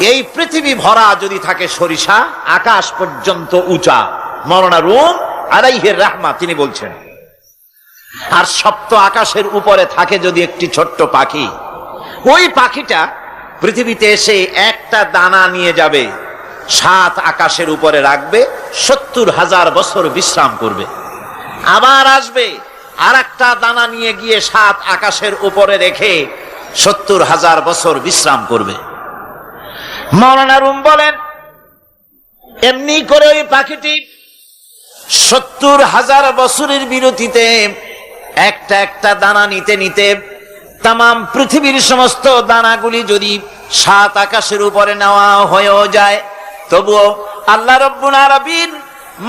এই পৃথিবী ভরা যদি থাকে সরিষা, আকাশ পর্যন্ত উঁচা, মাওলানা রুম আলাইহির রাহমা তিনি বলছেন, আর সপ্ত আকাশের উপরে থাকে যদি একটি ছোট্ট পাখি, ওই পাখিটা পৃথিবীতে এসে একটা দানা নিয়ে যাবে, 7 আকাশের উপরে রাখবে, 70,000 বছর বিশ্রাম করবে, আবার আসবে আর একটা দানা নিয়ে গিয়ে 7 আকাশের উপরে রেখে 70,000 বছর বিশ্রাম করবে। মাওলানা রুম বলেন, এমনি করে ওই পাখিটি 70,000 বছরের বিরতিতে একটা একটা দানা নিতে নিতে তামাম পৃথিবীর সমস্ত দানাগুলি যদি 7 আকাশের উপরে নেওয়া হয়েও যায়, তবুও আল্লাহ রাব্বুল আলামিন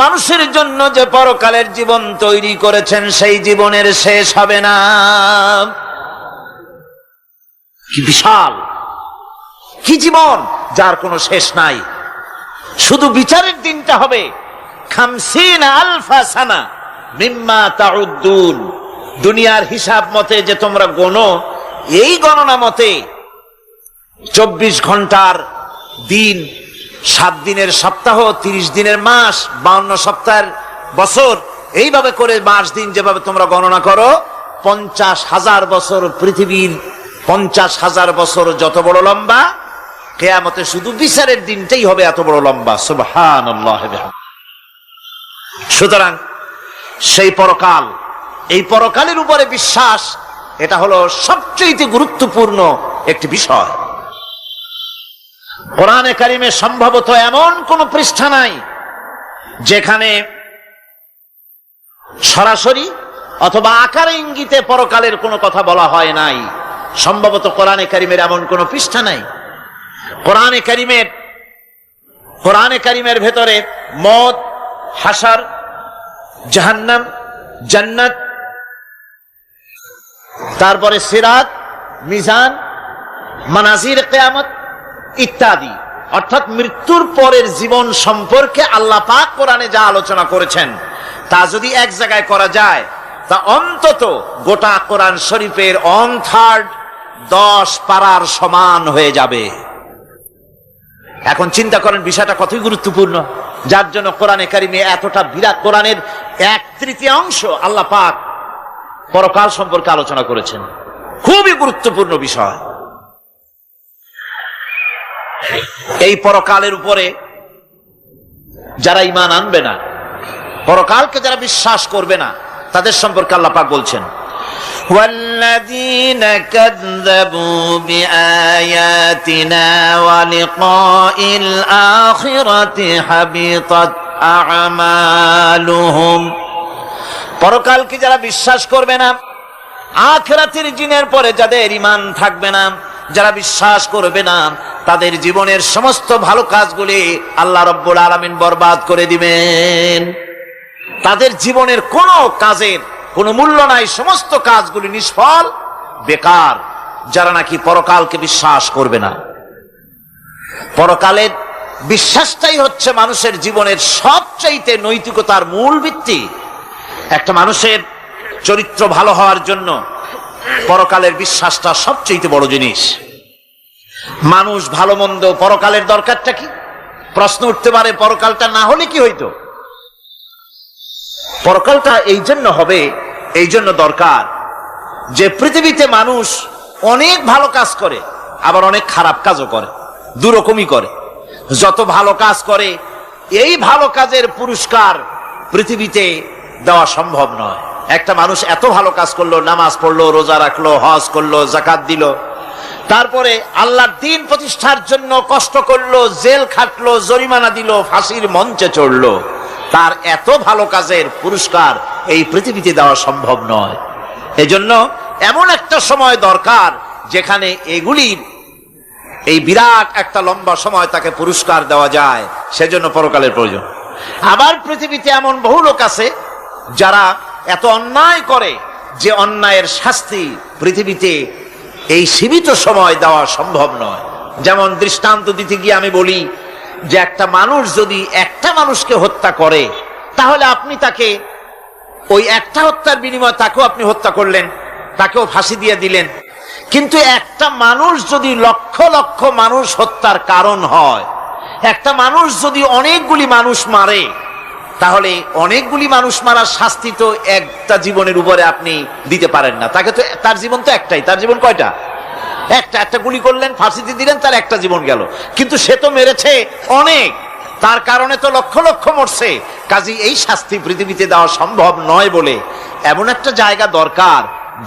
মানুষের জন্য যে পরকালের জীবন তৈরি করেছেন সেই জীবনের শেষ হবে না। কি বিশাল, কি জীবন যার কোনো শেষ নাই। শুধু বিচারের দিনটা হবে 50,000 সানা মিম্মা তাউদ্দুন। দুনিয়ার হিসাব মতে যে তোমরা গণো, এই গণনা মতে 24 ঘন্টার দিন, 7 দিনের সপ্তাহ, 30 দিনের মাস, 52 সপ্তাহের বছর, এইভাবে করে মাস দিন যেভাবে তোমরা গণনা করো, 50,000 বছর পৃথিবীর 50,000 বছর যত বড় লম্বা, কিয়ামতে শুধু বিচারের দিনটাই হবে এত বড় লম্বা। সুবহানাল্লাহ। সুতরাং সেই পরকাল, এই পরকালের উপরে বিশ্বাস, এটা হলো সবচেয়ে গুরুত্বপূর্ণ একটি বিষয়। কোরআনে কারিমে সম্ভবত এমন কোন পৃষ্ঠা নাই যেখানে সরাসরি অথবা আকারে ইঙ্গিতে পরকালের কোনো কথা বলা হয় নাই। সম্ভবত কোরআনে কারিমের এমন কোন পৃষ্ঠা নাই। কোরআনে কারিমের ভেতরে মওত, হাসর, জাহান্নাম, জান্নাত, তারপরে সিরাত, মিজান, মানাজির কিয়ামত ইত্যাদি, অর্থাৎ মৃত্যুর পরের জীবন সম্পর্কে আল্লাহ পাক কোরআনে যা আলোচনা করেছেন তা যদি এক জায়গায় করা যায়, তা অন্তত গোটা কোরআন শরীফের 1/3 10 পারার সমান হয়ে যাবে। এখন চিন্তা করেন বিষয়টা কতই গুরুত্বপূর্ণ, যার জন্য কোরআনে কারিমে এতটা বিরাট, কোরআনের 1/3 আল্লাহ পাক পরকাল সম্পর্কে আলোচনা করেছেন। খুবই গুরুত্বপূর্ণ বিষয়। এই পরকালের উপরে যারা ঈমান আনবে না, পরকালকে যারা বিশ্বাস করবে না, তাদের সম্পর্কে আল্লাহ পাক বলছেন, ওয়াল্লাযীনা কাযযাবু বিআয়াতিনা ওয়া লিকাইল আখিরাতি হাবিতাত আমালুহুম। পরকালকে যারা বিশ্বাস করবে না, আখিরাতের দিনের পরে যাদের ঈমান থাকবে না, যারা বিশ্বাস করবে না, তাদের জীবনের সমস্ত ভালো কাজগুলি আল্লাহ রাব্বুল আলামিন বরবাদ করে দিবেন। তাদের জীবনের কোনো কাজের কোনো মূল্য নাই, সমস্ত কাজগুলি নিষ্ফল, বেকার, যারা নাকি পরকালকে বিশ্বাস করবে না। পরকালের বিশ্বাসটাই হচ্ছে মানুষের জীবনের সবচাইতে নৈতিকতার মূল ভিত্তি। একটা মানুষের চরিত্র ভালো হওয়ার জন্য পরকালের বিশ্বাসটা সবচেয়ে বড় জিনিস। মানুষ ভালো মন্দ, পরকালের দরকারটা কি? প্রশ্ন উঠতে পারে, পরকালটা না হলে কি হইতো? পরকালটা এই জন্য হবে, এই জন্য দরকার যে পৃথিবীতে মানুষ অনেক ভালো কাজ করে, আবার অনেক খারাপ কাজও করে, দুরকমই করে। যত ভালো কাজ করে, এই ভালো কাজের পুরস্কার পৃথিবীতে দেওয়া সম্ভব নয়। একটা মানুষ এত ভালো কাজ করলো, নামাজ পড়লো, রোজা রাখলো, হজ করলো, যাকাত দিল, তারপরে আল্লাহর দ্বীন প্রতিষ্ঠার জন্য কষ্ট করলো, জেল খাটলো, জরিমানা দিল, ফাঁসির মঞ্চে চড়লো, তার এত ভালো কাজের পুরস্কার এই পৃথিবীতে দেওয়া সম্ভব নয়। এজন্য এমন একটা সময় দরকার যেখানে এগুলি, এই বিরাট একটা লম্বা সময় তাকে পুরস্কার দেওয়া যায়, সেজন্য পরকালের প্রয়োজন। আবার পৃথিবীতে এমন বহু লোক আছে যারা এত অন্যায় করে যে অন্যায়ের শাস্তি পৃথিবীতে এই সীমিত সময় দেওয়া সম্ভব নয়। যেমন দৃষ্টান্ত দিতে গিয়ে আমি বলি যে একটা মানুষ যদি একটা মানুষকে হত্যা করে, তাহলে আপনি তাকে ওই একটা হত্যার বিনিময়ে তাকেও আপনি হত্যা করলেন, তাকেও ফাঁসি দিয়ে দিলেন। কিন্তু একটা মানুষ যদি লক্ষ লক্ষ মানুষ হত্যার কারণ হয়, একটা মানুষ যদি অনেকগুলি মানুষ মারে, তাহলে অনেকগুলি মানুষ মারার শাস্তি তো একটা জীবনের উপরে আপনি দিতে পারেন না। তাকে তো, তার জীবন তো একটাই। তার জীবন কয়টা? একটা গুলি করলেন, ফাঁসিতে দিলেন, তার একটা জীবন গেল। কিন্তু সে তো মেরেছে অনেক, তার কারণে তো লক্ষ লক্ষ মরছে। কাজেই এই শাস্তি পৃথিবীতে দেওয়া সম্ভব নয় বলে এমন একটা জায়গা দরকার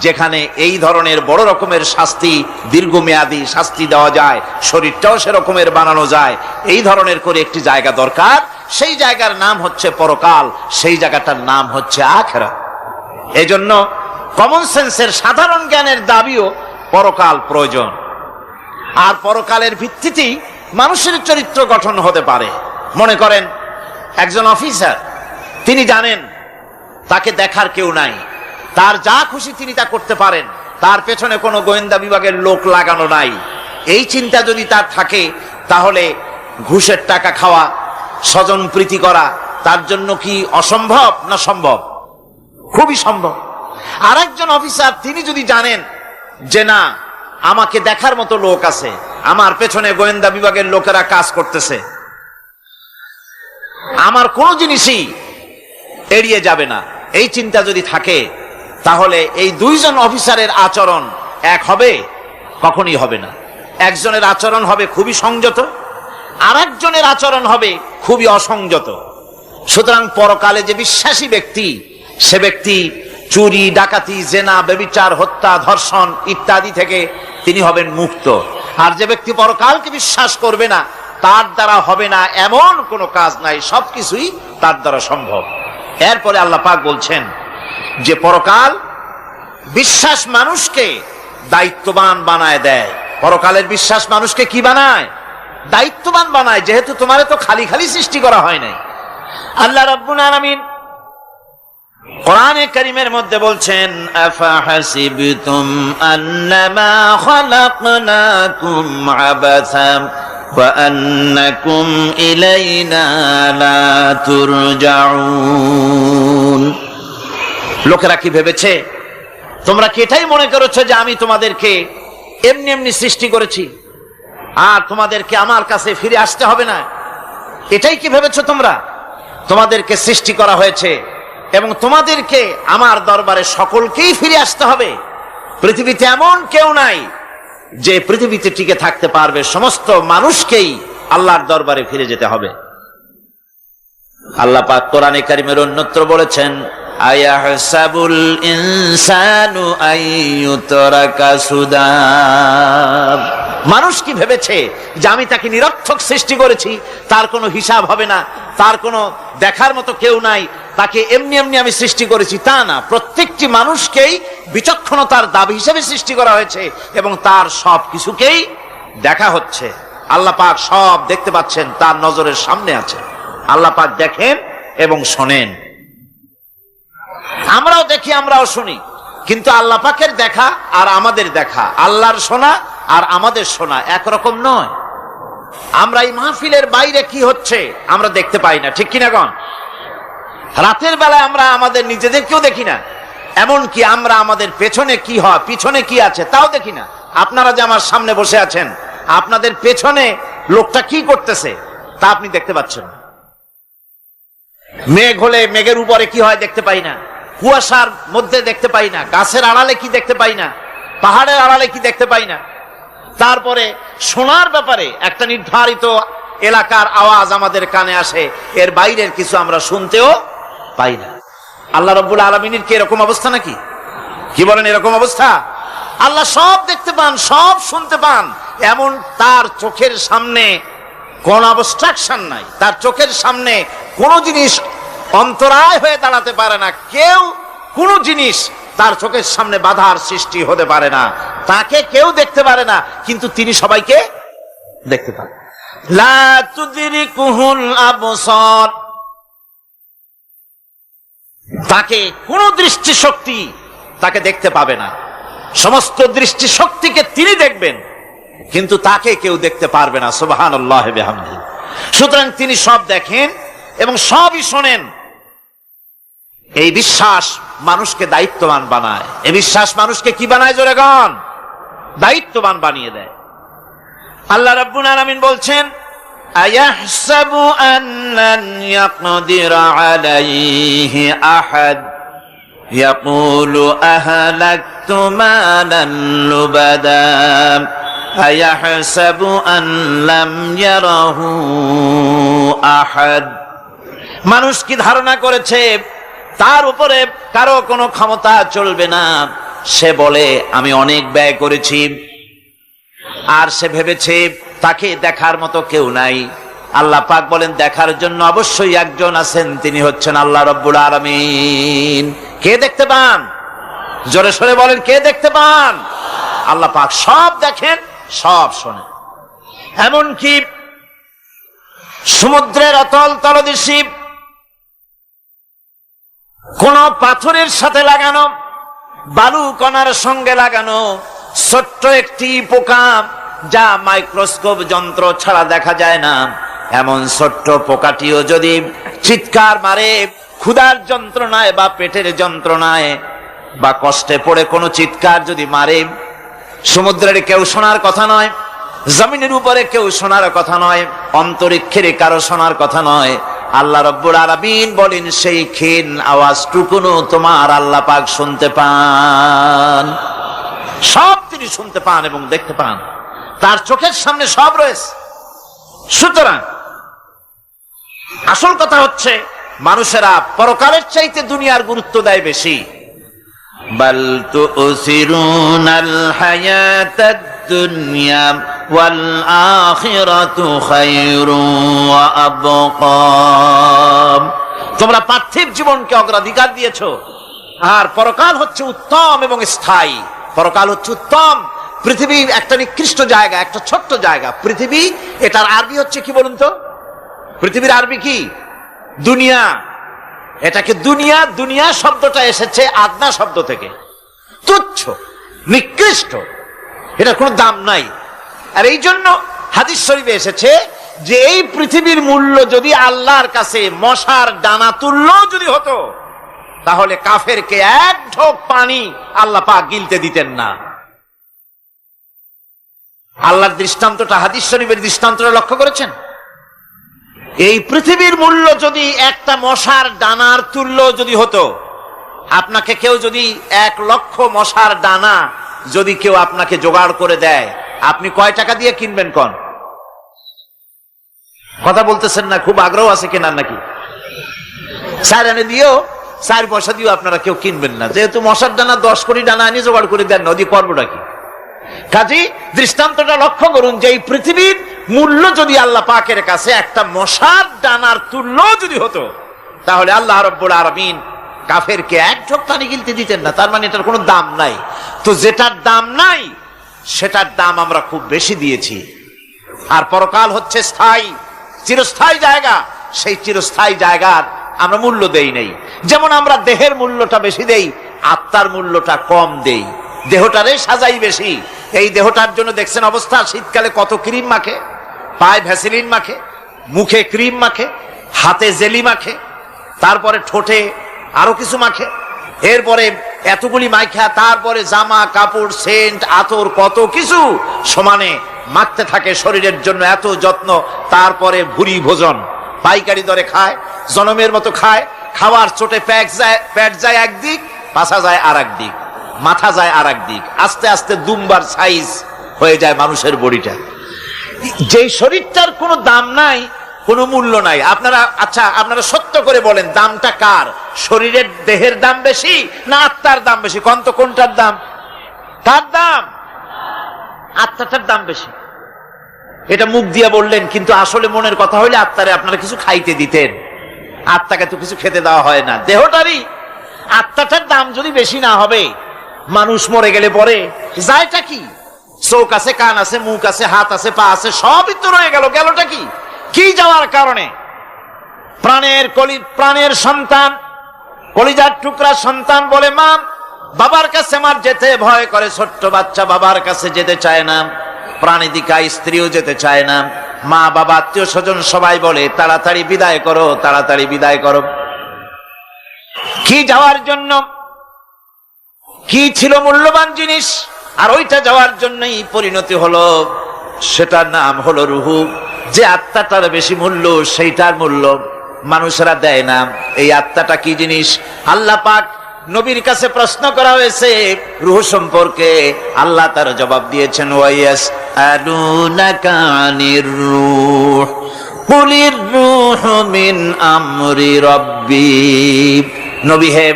যেখানে এই ধরনের বড় রকমের শাস্তি, দীর্ঘমেয়াদী শাস্তি দেওয়া যায়, শরীরটাও সেরকমের বানানো যায়, এই ধরনের করে একটি জায়গা দরকার। সেই জায়গার নাম হচ্ছে পরকাল, সেই জায়গাটার নাম হচ্ছে আখিরাত। এই জন্য কমন সেন্সের, সাধারণ জ্ঞানের দাবিও পরকাল প্রয়োজন। আর পরকালের ভিত্তিতেই মানুষের চরিত্র গঠন হতে পারে। মনে করেন একজন অফিসার, তিনি জানেন তাকে দেখার কেউ নাই, তার যা খুশি তিনি তা করতে পারেন, তার পেছনে কোনো গোয়েন্দা বিভাগের লোক লাগানো নাই। এই চিন্তা যদি তার থাকে, তাহলে ঘুষের টাকা খাওয়া, স্বজন প্রীতি করা তার জন্য কি অসম্ভব না সম্ভব? খুবই সম্ভব। আর একজন অফিসার, তিনি যদি জানেন যে না, আমাকে দেখার মতো লোক আছে, আমার পেছনে গোয়েন্দা বিভাগের লোকেরা কাজ করতেছে, আমার কোনো জিনিসই এড়িয়ে যাবে না, এই চিন্তা যদি থাকে, তাহলে এই দুইজন অফিসারের আচরণ এক হবে? কখনই হবে না। একজনের আচরণ হবে খুবই সংযত, আর একজনের আচরণ হবে খুবই অসংযত। সুতরাং পরকালে যে বিশ্বাসী ব্যক্তি, সে ব্যক্তি চুরি, ডাকাতি, জেনা, ব্যভিচার, হত্যা, ধর্ষণ ইত্যাদি থেকে তিনি হবেন মুক্ত। আর যে ব্যক্তি পরকালকে বিশ্বাস করবে না, তার দ্বারা হবে না এমন কোনো কাজ নাই, সবকিছুই তার দ্বারা সম্ভব। এরপরে আল্লাহ পাক বলছেন যে পরকাল বিশ্বাস মানুষকে দায়িত্ববান বানায় দেয়। পরকালের বিশ্বাস মানুষকে কি বানায়? দায়িত্ববান বানায়। যেহেতু তোমারে তো খালি খালি সৃষ্টি করা হয় নাই। আল্লাহ রাব্বুল আলামিন কোরআনে কারীমের মধ্যে বলছেন, আফাহাসিবতুম আন্নামা খালাকনাকুম আবাসা ওয়া আন্নাকুম ইলাইনা লা তুরজাউন। লোকেরা কি ভেবেছে? তোমরা কি এটাই মনে করেছো যে আমি তোমাদেরকে এমনি এমনি সৃষ্টি করেছি আর তোমাদেরকে আমার কাছে ফিরে আসতে হবে না? এটাই কি ভেবেছো তোমরা? তোমাদেরকে সৃষ্টি করা হয়েছে এবং তোমাদেরকে আমার দরবারে সকলকেই ফিরে আসতে হবে। পৃথিবীতে এমন কেউ নাই যে পৃথিবীতে টিকে থাকতে পারবে, সমস্ত মানুষকেই আল্লাহর দরবারে ফিরে যেতে হবে। আল্লাহ পাক কোরআনে কারীমের অন্যত্র বলেছেন, আয়াহসাবুল ইনসানু আইয়ুতরাকা সুদা। মানুষ কি ভেবেছে যে আমি তাকে নিরর্থক সৃষ্টি করেছি, তার কোনো হিসাব হবে না, তার কোনো দেখার মতো কেউ নাই, তাকে এমনি এমনি আমি সৃষ্টি করেছি? তা না। প্রত্যেকটি মানুষকেই বিচক্ষণতার দাবি হিসেবে সৃষ্টি করা হয়েছে এবং তার সব কিছুকেই দেখা হচ্ছে। আল্লাহ পাক সব দেখতে পাচ্ছেন, তার নজরের সামনে আছে। আল্লাহ পাক দেখেন এবং শোনেন। আমরাও দেখি, আমরাও শুনি, কিন্তু আল্লাহ পাকের দেখা আর আমাদের দেখা, আল্লাহর শোনা আর আমাদের শোনা একরকম নয়। আমরা এই মাহফিলের বাইরে কি হচ্ছে আমরা দেখতে পাই না, ঠিক কিনা গণ? রাতের বেলায় আমরা আমাদের নিজেদেরকেও দেখি না, এমনকি আমরা আমাদের পেছনে কি হয়, পিছনে কি আছে তাও দেখি না। আপনারা যে আমার সামনে বসে আছেন, আপনাদের পেছনে লোকটা কি করতেছে তা আপনি দেখতে পাচ্ছেন না। মেঘ হলে মেঘের উপরে কি হয় দেখতে পাই না, কুয়াশার মধ্যে দেখতে পাই না, গাছের আড়ালে কি দেখতে পাই না, পাহাড়ের আড়ালে কি দেখতে পাই না। তারপরে শোনার ব্যাপারে একটা নির্ধারিত এলাকার আওয়াজ আমাদের কানে আসে, এর বাইরের কিছু আমরা শুনতেও পাই না। আল্লাহ রাব্বুল আলামিনের কি এরকম অবস্থা নাকি? কি বলেন, এরকম অবস্থা? আল্লাহ সব দেখতে পান, সব শুনতে পান, এমন তার চোখের সামনে কোন অবস্ট্রাকশন নাই, তার চোখের সামনে কোন জিনিস অন্তরায় হয়ে দাঁড়াতে পারে না। কেউ কোন জিনিস তার চোখের সামনে বাধার সৃষ্টি হতে পারে না। তাকে কেউ দেখতে পারে না, কিন্তু তিনি সবাইকে দেখতে পান। লা তুদরিকুহুল আবসার। তাকে কোন দৃষ্টিশক্তি তাকে দেখতে পাবে না। সমস্ত দৃষ্টিশক্তিকে তিনি দেখবেন, কিন্তু তাকে কেউ দেখতে পারবে না। সুবহানাল্লাহ ওয়া বিহামদিহি। সুতরাং তিনি সব দেখেন এবং সবই শোনেন। এই বিশ্বাস মানুষকে দায়িত্ববান বানায়। এই বিশ্বাস মানুষকে কি বানায় জোরে গান? দায়িত্ববান বানিয়ে দেয়। আল্লাহ রাব্বুল আলামিন বলছেন, আয়াহসাবু আন্নান ইয়াকদিরা আলাইহি আহাদ ইয়াকুলু আহলাকতু মালান লুবাদা আয়াহসাবু আন লাম ইয়ারাহু আহাদ। মানুষ কি ধারণা করেছে তার উপরে কারো কোনো ক্ষমতা চলবে না? সে বলে আমি অনেক ব্যয় করেছি, আর সে ভেবেছে তাকে দেখার মতো কেউ নাই। আল্লাহ পাক বলেন দেখার জন্য অবশ্যই একজন আছেন, তিনি হচ্ছেন আল্লাহ রাব্বুল আলামিন। কে দেখতে পান? জোরে সরে বলেন, কে দেখতে পান? আল্লাহ পাক সব দেখেন, সব শোনেন। এমনকি সমুদ্রের অতল তলদেশে কোন পাথরের সাথে লাগানো, বালু কণার সঙ্গে লাগানো ছোট্ট একটি পোকা, যা মাইক্রোস্কোপ যন্ত্র ছাড়া দেখা যায় না, এমন ছোট্ট পোকাটিও যদি চিৎকার মারে ক্ষুধার যন্ত্রণায় বা পেটের যন্ত্রণায় বা কষ্টে পড়ে কোনো চিৎকার যদি মারে, সমুদ্রের কেউ শোনার কথা নয়, জমিনের উপরে কেউ শোনার কথা নয়, অন্তরিক্ষের কারো শোনার কথা নয়। আল্লাহ রাব্বুল আলামিন বলেন সেই ক্ষীণ আওয়াজটুকুনো তোমার আল্লাহ পাক শুনতে পান। সব তিনি শুনতে পান এবং দেখতে পান, তার চোখের সামনে সব রয়েছে। সুতরাং আসল কথা হচ্ছে মানুষেরা পরকালের চাইতে দুনিয়ার গুরুত্ব দেয় বেশি। বাল তুসিরুনাল হায়াতাদ দুনিয়া ওয়াল আখিরাতু খায়রুন ওয়া আবকা। তোমরা পার্থিব জীবনকে অগ্রাধিকার দিয়েছো, আর পরকাল হচ্ছে উত্তম এবং স্থায়ী। পরকাল হচ্ছে উত্তম। পৃথিবী একটা নিকৃষ্ট জায়গা, একটা ছোট্ট জায়গা পৃথিবী। এটার আরবি হচ্ছে কি বলুন তো? পৃথিবীর আরবি কি? দুনিয়া। এটাকে দুনিয়া, দুনিয়া শব্দটা এসেছে আদনা শব্দ থেকে, তুচ্ছ, নিকৃষ্ট, এটা কোনো দাম নাই। আর এই জন্য হাদিস শরীফে এসেছে যে এই পৃথিবীর মূল্য যদি আল্লাহর কাছে মশার ডানা তুল্য যদি হতো, তাহলে কাফেরকে এক ঢোক পানি আল্লাহ পাক গিলতে দিতেন না। আল্লাহর দৃষ্টান্তটা, হাদিস শরীফের দৃষ্টান্তটা লক্ষ্য করেছেন? এই পৃথিবীর মূল্য যদি একটা মশার ডানার তুল্য যদি হতো, আপনাকে কেউ যদি 1,00,000 মশার ডানা যদি কেউ আপনাকে জোগাড় করে দেয়, আপনি কয় টাকা দিয়ে কিনবেন? কোন কথা বলতেছেন না? খুব আগ্রহ আছে কেনার নাকি? 4 আনা দিয়েও, 4 পয়সা দিয়েও আপনারা কেউ কিনবেন না, যেহেতু মশার ডানা 10 কোটি ডানা আনি জোগাড় করে দেন না, ওদি করবোটা কি? কাজী দৃষ্টান্তটা লক্ষ্য করুন যে এই পৃথিবীর মূল্য যদি আল্লাহ পাকের কাছে একটা মশার ডানার তুল্য যদি হতো, তাহলে আল্লাহ রাব্বুল আলামিন কাফেরকে এক ঢোক পানি গিলতে দিতেন না। তার মানে এটার কোনো দাম নাই। তো যেটার দাম নাই সেটার দাম আমরা খুব বেশি দিয়েছি। আর পরকাল হচ্ছে স্থায়ী, চিরস্থায়ী জায়গা। সেই চিরস্থায়ী জায়গার আমরা মূল্য দেই নাই। যেমন আমরা দেহের মূল্যটা বেশি দেই, আত্মার মূল্যটা কম দেই। দেহটারে সাজাই বেশি। এই দেহটার জন্য দেখছেন অবস্থা, শীতকালে কত ক্রিম মাখে, পায়ে ভ্যাসলিন মাখে, মুখে ক্রিম মাখে, হাতে জেলি মাখে, তারপরে ঠোঁটে আরো কিছু মাখে, এরপরে এতগুলি মাইখা তারপরে জামা কাপড় সেন্ট আতর কত কিছু সমানে মাখতে থাকে শরীরের জন্য, এত যত্ন। তারপরে ভুরি ভোজন পাইকারি দরে খায়, জনমের মতো খায়। খাওয়ার চোটে পেট যায় একদিক, পাছা যায় আর একদিক, মাথা যায় আর একদিক, আস্তে আস্তে দুমবার সাইজ হয়ে যায় মানুষের বডিটা। যেই শরীরটার কোনো দাম নাই, কোনো মূল্য নাই। আপনারা আচ্ছা, আপনারা সত্য করে বলেন দামটা কার? শরীরের দেহের দাম বেশি না আত্মার দাম বেশি? কোন তো কোনটার দাম? কার দাম? আত্মাটার দাম বেশি। এটা মুখ দিয়ে বললেন, কিন্তু আসলে মনের কথা হইলে আত্মারে আপনারা কিছু খাইতে দিতেন। আত্মাকে তো কিছু খেতে দেওয়া হয় না, দেহটারই। আত্মাটার দাম যদি বেশি না হবে, মানুষ মরে গেলে পরে যায়টা কি? চোখ আছে, কান আছে, মুখ আছে, হাত আছে, পা আছে, সবই তো রয়ে গেল। গেলটা কি? কি যাওয়ার কারণে? প্রাণের সন্তান, কলিজার টুকরা সন্তান বলে মা, বাবার কাছে আমার যেতে ভয় করে। ছোট্ট বাচ্চা বাবার কাছে যেতে চায় না, প্রাণীদিকা স্ত্রীও যেতে চায় না। মা বাবা আত্মীয় স্বজন সবাই বলে তাড়াতাড়ি বিদায় করো, তাড়াতাড়ি বিদায় করো। কি যাওয়ার জন্য? কি ছিল মূল্যবান জিনিস? আর ওইটা যাওয়ার জন্যই পরিণতি হলো, সেটার নাম হলো রুহু। যে আত্মাটার বেশি মূল্য, সেইটার মূল্য মানুষেরা দেয় না। এই আত্মাটা কি জিনিস? আল্লাহ পাক নবীর কাছে প্রশ্ন করা হয়েছে রূহ সম্পর্কে, আল্লাহ তার জবাব দিয়েছেন, ওয়াইয়াস আলুনাকা আনির রূহ কুলির রূহু মিন আমরি রাব্বি। নবী হে,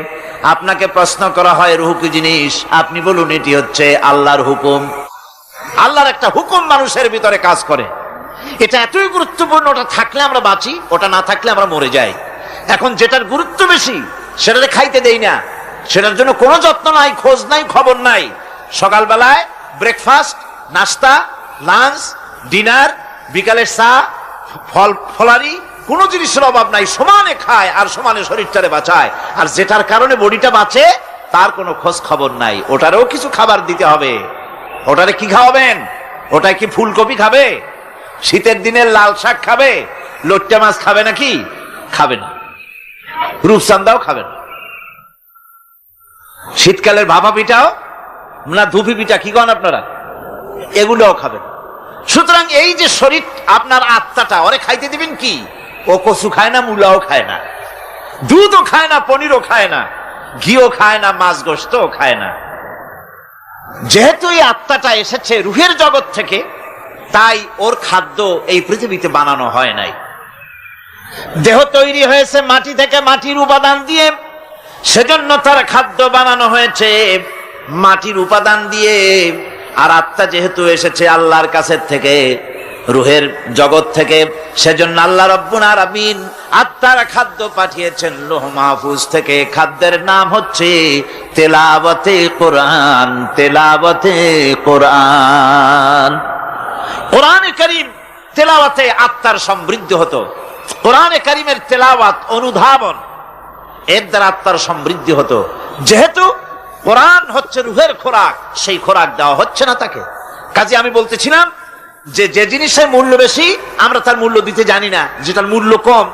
আপনাকে প্রশ্ন করা হয় রূহ কি জিনিস, আপনি বলুন এটি হচ্ছে আল্লাহর হুকুম। আল্লাহর একটা হুকুম মানুষের ভিতরে কাজ করে, এটা এতই গুরুত্বপূর্ণ, ওটা থাকলে আমরা বাঁচি, ওটা না থাকলে আমরা মরে যাই। এখন যেটার গুরুত্ব বেশি সেটাতে খাইতে দেই না, সেটার জন্য কোনো যত্ন নাই, খোঁজ নাই, খবর নাই। সকালবেলায় ব্রেকফাস্ট, নাস্তা, লাঞ্চ, ডিনার, বিকালের চা, ফলারি, কোনো জিনিসের অভাব নাই, সমানে খায় আর সমানে শরীরটারে বাঁচায়। আর যেটার কারণে বডিটা বাঁচে তার কোনো খোঁজ খবর নাই, ওটারও কিছু খাবার দিতে হবে। ওটারে কি খাওয়াবেন? ওটাই কি ফুলকপি খাবে? শীতের দিনে লাল শাক খাবে? লট্টা মাছ খাবে নাকি? খাবে না। রূপচান্দাও খাবে না। শীতকালের ভাপা পিঠাও না, ধুপি পিঠা কি কন আপনারা, এগুলোও খাবেন। সুতরাং এই যে শরীর, আপনার আত্মাটা, ওরে খাইতে দিবেন কি? ও কচু খায় না, মূলাও খায় না, দুধও খায় না, পনিরও খায় না, ঘিও খায় না, মাছ গোশতও খায় না। যেহেতু এই আত্মাটা এসেছে রুহের জগৎ থেকে, তাই ওর খাদ্য এই পৃথিবীতে বানানো হয় নাই। দেহ তৈরি হয়েছে মাটি থেকে, মাটির উপাদান দিয়ে, সেজন্য তার খাদ্য বানানো হয়েছে মাটির উপাদান দিয়ে। আর আত্মা যেহেতু এসেছে আল্লাহর কাছে থেকে, রুহের জগৎ থেকে, সেজন্য আল্লাহ রাব্বুল আলামিন আত্মার খাদ্য পাঠিয়েছেন লৌহ মাহফুজ থেকে। খাদ্যের নাম হচ্ছে তেলাওয়াতে কোরআন। তেলাওয়াতে কোরআন। কোরআনে কারীম তেলাওয়াতে আত্মার সমৃদ্ধি হতো। কোরআনে কারীমের তেলাওয়াত, অনুধাবন, এর দ্বারা আত্মার সমৃদ্ধি হতো। যেহেতু কোরআন হচ্ছে রুহের খোরাক, সেই খোরাক দেওয়া হচ্ছে না তাকে। কাজে আমি বলতেছিলাম যে যে জিনিসের মূল্য বেশি আমরা তার মূল্য দিতে জানি না, যেটার মূল্য কম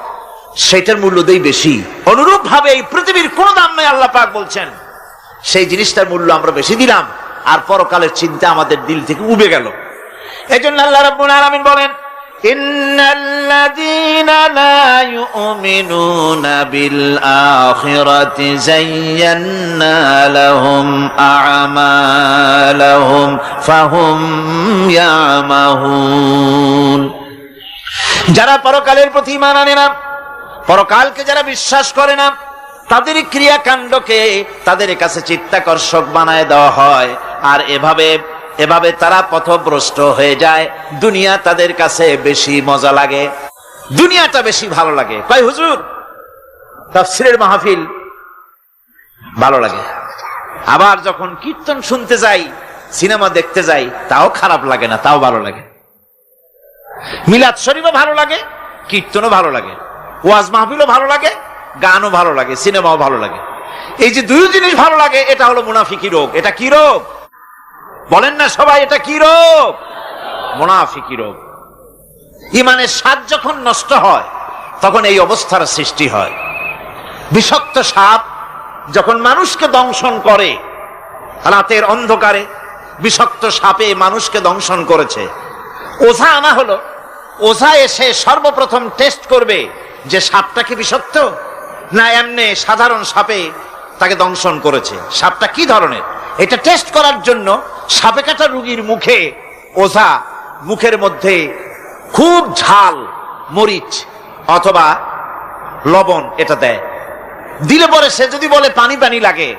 সেটার মূল্য দেই বেশি। অনুরূপ ভাবে এই পৃথিবীর কোন দাম নাই, আল্লাহ পাক বলছেন, সেই জিনিসটার মূল্য আমরা বেশি দিলাম, আর পরকালের চিন্তা আমাদের দিল থেকে উবে গেল। এই জন্য আল্লাহ রাব্বুল আলামিন বলেন, ইন্নাল্লাযীনা লা ইউমিনুনা বিল আখিরাতি যায়্যান্না লাহুম আ'মালাহুম ফাহুম ইয়ামাহুন। যারা পরকালের প্রতি ঈমান আনে না, পরকালকে যারা বিশ্বাস করে না, তাদের ক্রিয়াকাণ্ডকে তাদের কাছে চিত্তাকর্ষক বানায় দেওয়া হয়। আর এভাবে তারা পথভ্রষ্ট হয়ে যায়। দুনিয়া তাদের কাছে বেশি মজা লাগে, দুনিয়াটা বেশি ভালো লাগে। কয় হুজুর, তাফসীরের মাহফিল ভালো লাগে, আবার যখন কীর্তন শুনতে যাই, সিনেমা দেখতে যাই, তাও খারাপ লাগে না, তাও ভালো লাগে। মিলাদ শরীফও ভালো লাগে, কীর্তনও ভালো লাগে, ওয়াজ মাহফিলও ভালো লাগে, গানও ভালো লাগে, সিনেমাও ভালো লাগে। এই যে দুই জিনিস ভালো লাগে, এটা হলো মুনাফিকি রোগ। এটা কি রোগ বলেন না সবাই? এটা কি রোগ? মুনাফিকি রোগ। ঈমানের স্বাদ যখন নষ্ট হয় তখন এই অবস্থার সৃষ্টি হয়। বিষাক্ত সাপ যখন মানুষকে দংশন করে, রাতের অন্ধকারে বিষাক্ত সাপে মানুষকে দংশন করেছে, ওঝা আনা হলো। ওঝা এসে সর্বপ্রথম টেস্ট করবে যে সাপটা কি বিষাক্ত না এমনি সাধারণ সাপে তাকে দংশন করেছে, সাপটা কি ধরনের। এটা টেস্ট করার জন্য সাপে কাটা রোগীর মুখে ওঝা মুখের মধ্যে খুব ঝাল মরিচ অথবা লবণ এটা দেয়। দিলে পরে সে যদি বলে পানি পানি লাগে,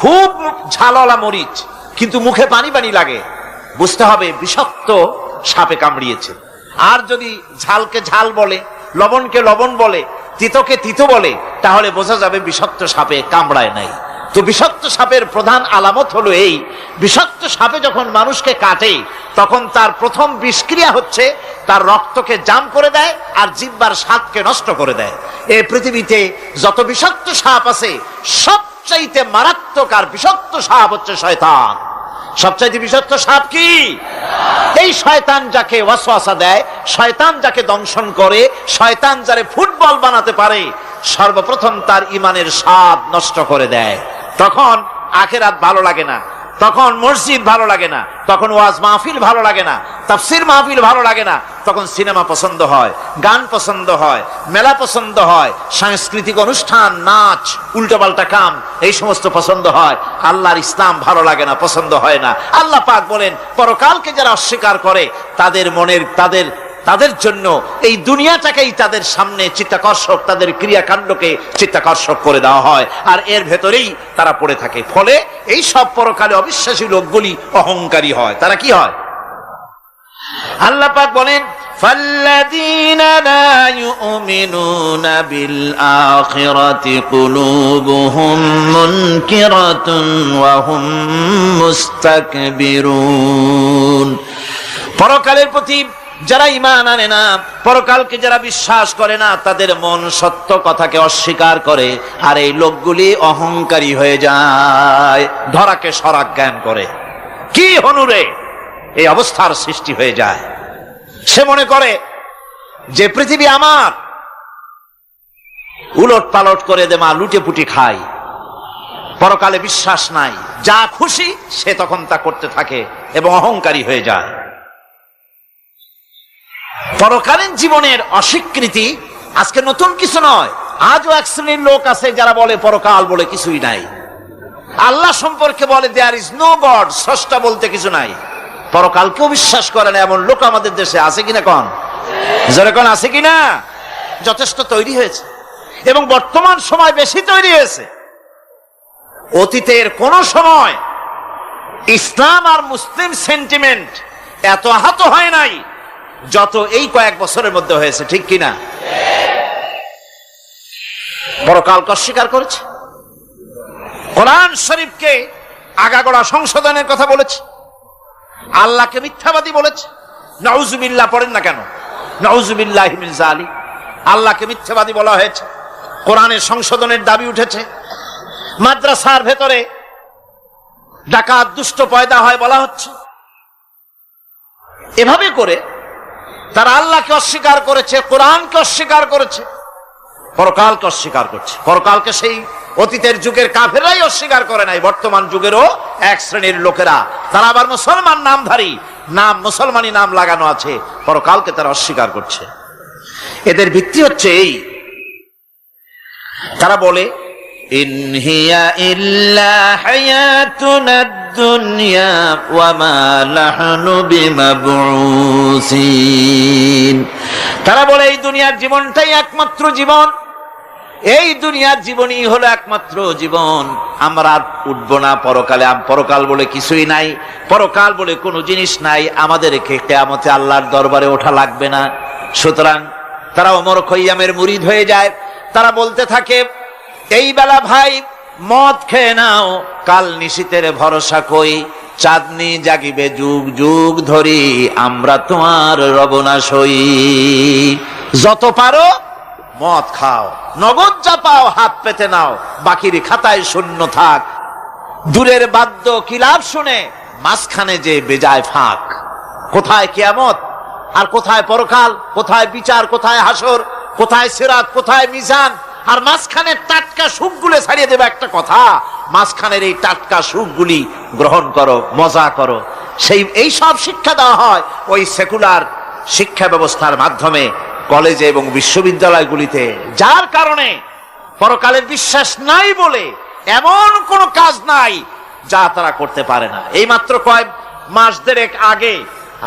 খুব ঝালওয়ালা মরিচ কিন্তু মুখে পানি পানি লাগে, বুঝতে হবে বিষাক্ত সাপে কামড়িয়েছে। আর যদি ঝালকে ঝাল বলে, লবণকে লবণ বলে, তিতকে তিতো বলে, তাহলে বোঝা যাবে বিষাক্ত সাপে কামড়ায় নাই। তো বিষাক্ত সাপের প্রধান আলামত হলো এই, বিষাক্ত সাপে যখন মানুষকে কাটে তখন তার প্রথম বিষক্রিয়া হচ্ছে তার রক্তকে জাম করে দেয় আর জিহ্বার স্বাদকে নষ্ট করে দেয়। এই পৃথিবীতে যত বিষাক্ত সাপ আছে সবচাইতে মারাত্মক আর বিষাক্ত সাপ হচ্ছে শয়তান। সবচাইতে বিষাক্ত সাপ কি? এই শয়তান যাকে ওয়াসওয়াসা দেয়, শয়তান যাকে দংশন করে, শয়তান যারে ফুটবল বানাতে পারে, সর্বপ্রথম তার ঈমানের স্বাদ নষ্ট করে দেয়। তখন আখিরাত ভালো লাগে না, তখন মসজিদ ভালো লাগে না, তখন ওয়াজ মাহফিল ভালো লাগে না, তাফসির মাহফিল ভালো লাগে না, তখন সিনেমা পছন্দ হয়, গান পছন্দ হয়, মেলা পছন্দ হয়, সাংস্কৃতিক অনুষ্ঠান, নাচ, উল্টোপাল্টা কাম, এই সমস্ত পছন্দ হয়। আল্লাহর ইসলাম ভালো লাগে না, পছন্দ হয় না। আল্লাহ পাক বলেন, পরকালকে যারা অস্বীকার করে তাদের মনের তাদের জন্য এই দুনিয়াটাকেই তাদের সামনে চিত্তাকর্ষক, তাদের ক্রিয়াকাণ্ডকে চিত্তাকর্ষক করে দেওয়া হয়, আর এর ভেতরেই তারা পড়ে থাকে। ফলে এই সব পরকালে অবিশ্বাসী লোকগুলি অহংকারী হয়। তারা কি হয়? আল্লাহ পাক বলেন, ফাল্লাযীনা লা ইউমিনুনা বিল আখিরাতি কুলুবুহুম মুনকিরাতুন ওয়া হুম মুস্তাকবিরুন। পরকালের প্রতি যারা ঈমান আনে না, পরকালকে যারা বিশ্বাস করে না, তাদের মন সত্য কথাকে অস্বীকার করে, আর এই লোকগুলি অহংকারী হয়ে যায়, ধরাকে সরাক জ্ঞান করে। কি হনুরে এই অবস্থার সৃষ্টি হয়ে যায়। সে মনে করে যে পৃথিবী আমার, উলট পালট করে দেমা লুটে পুটি খাই, পরকালে বিশ্বাস নাই, যা খুশি সে তখন তা করতে থাকে এবং অহংকারী হয়ে যায়। পরকালীন জীবনের অস্বীকৃতি আজকে নতুন কিছু নয়। আজও এক শ্রেণীর লোক আছে যারা বলে পরকাল বলে কিছুই নাই, আল্লাহ সম্পর্কে বলে দেয়ার ইজ নো গড, স্রষ্টা বলতে কিছু নাই, পরকালকেও বিশ্বাস করে না এমন লোক আমাদের দেশে আছে কিনা? কোন যেরকম আছে কিনা? যথেষ্ট তৈরি হয়েছে এবং বর্তমান সময় বেশি তৈরি হয়েছে। অতীতের কোন সময় ইসলাম আর মুসলিম সেন্টিমেন্ট এত আহত হয় নাই যত এই কয়েক বছরের মধ্যে হয়েছে, ঠিক কিনা? পরকালকে অস্বীকার করেছে, কোরআন শরীফকে আগাগোড়া সংশোধনের কথা বলেছে, আল্লাহকে মিথ্যাবাদী বলেছে। নাউজুবিল্লাহ পড়েন না কেন? নাউজুবিল্লাহি মিন যালিক। আল্লাহকে মিথ্যাবাদী বলা হয়েছে, কোরআনের সংশোধনের দাবি উঠেছে, মাদ্রাসার ভেতরে ডাকাত দুষ্ট পয়দা হয় বলা হচ্ছে। এভাবে করে তারা আল্লাহকে অস্বীকার করেছে, কোরআনকে অস্বীকার করেছে, পরকালকে অস্বীকার করছে। পরকালকে সেই অতীতের যুগের কাফেররাই অস্বীকার করে নাই, বর্তমান যুগেরও এক শ্রেণীর লোকেরা, তারা আবার মুসলমান নামধারী, নাম মুসলমানি নাম লাগানো আছে, পরকালকে তারা অস্বীকার করছে। এদের ভিত্তি হচ্ছে এই, তারা বলে ইন হিয়া ইল্লা হায়াতুনাদ দুনিয়া ওয়া মা নাহনু বিমাবউসিন। তারা বলে এই দুনিয়ার জীবনটাই একমাত্র জীবন, এই দুনিয়ার জীবনই হলো একমাত্র জীবন, আমরা আর উঠবো না পরকালে, পরকাল বলে কিছুই নাই, পরকাল বলে কোনো জিনিস নাই, আমাদেরকে কিয়ামতে আল্লাহর দরবারে ওঠা লাগবে না। সুতরাং তারা ওমর খৈয়ামের মুরিদ হয়ে যায়। তারা বলতে থাকে, এই বেলা ভাই মদ খেয়ে নাও, কাল নিশীতের ভরসা কই, চাঁদনি জাগিবে যুগ যুগ ধরি, আমরা তোমার রবনা সই। যত পারো মদ খাও, নগদ যা পাও হাত পেতে নাও, বাকির খাতায় শূন্য থাক। দূরের বাদ্য কিলাপ শুনে মাঝখানে যে বেজায় ফাঁক। কোথায় কিয়ামত আর কোথায় পরকাল, কোথায় বিচার, কোথায় হাসর, কোথায় সিরাত, কোথায় মিজান, আর মাঝখানে টাটকা সুখগুলো ছাড়িয়ে দেবে একটা কথা, মাঝখানের এই টাটকা সুখগুলি গ্রহণ করো, মজা করো। এই সব শিক্ষা দেওয়া হয় ওই সেকুলার শিক্ষা ব্যবস্থার মাধ্যমে কলেজে এবং বিশ্ববিদ্যালয়গুলিতে, যার কারণে পরকালের বিশ্বাস নাই বলে এমন কোন কাজ নাই যা তারা করতে পারে না। এই মাত্র কয়েক মাস দেড়েক আগে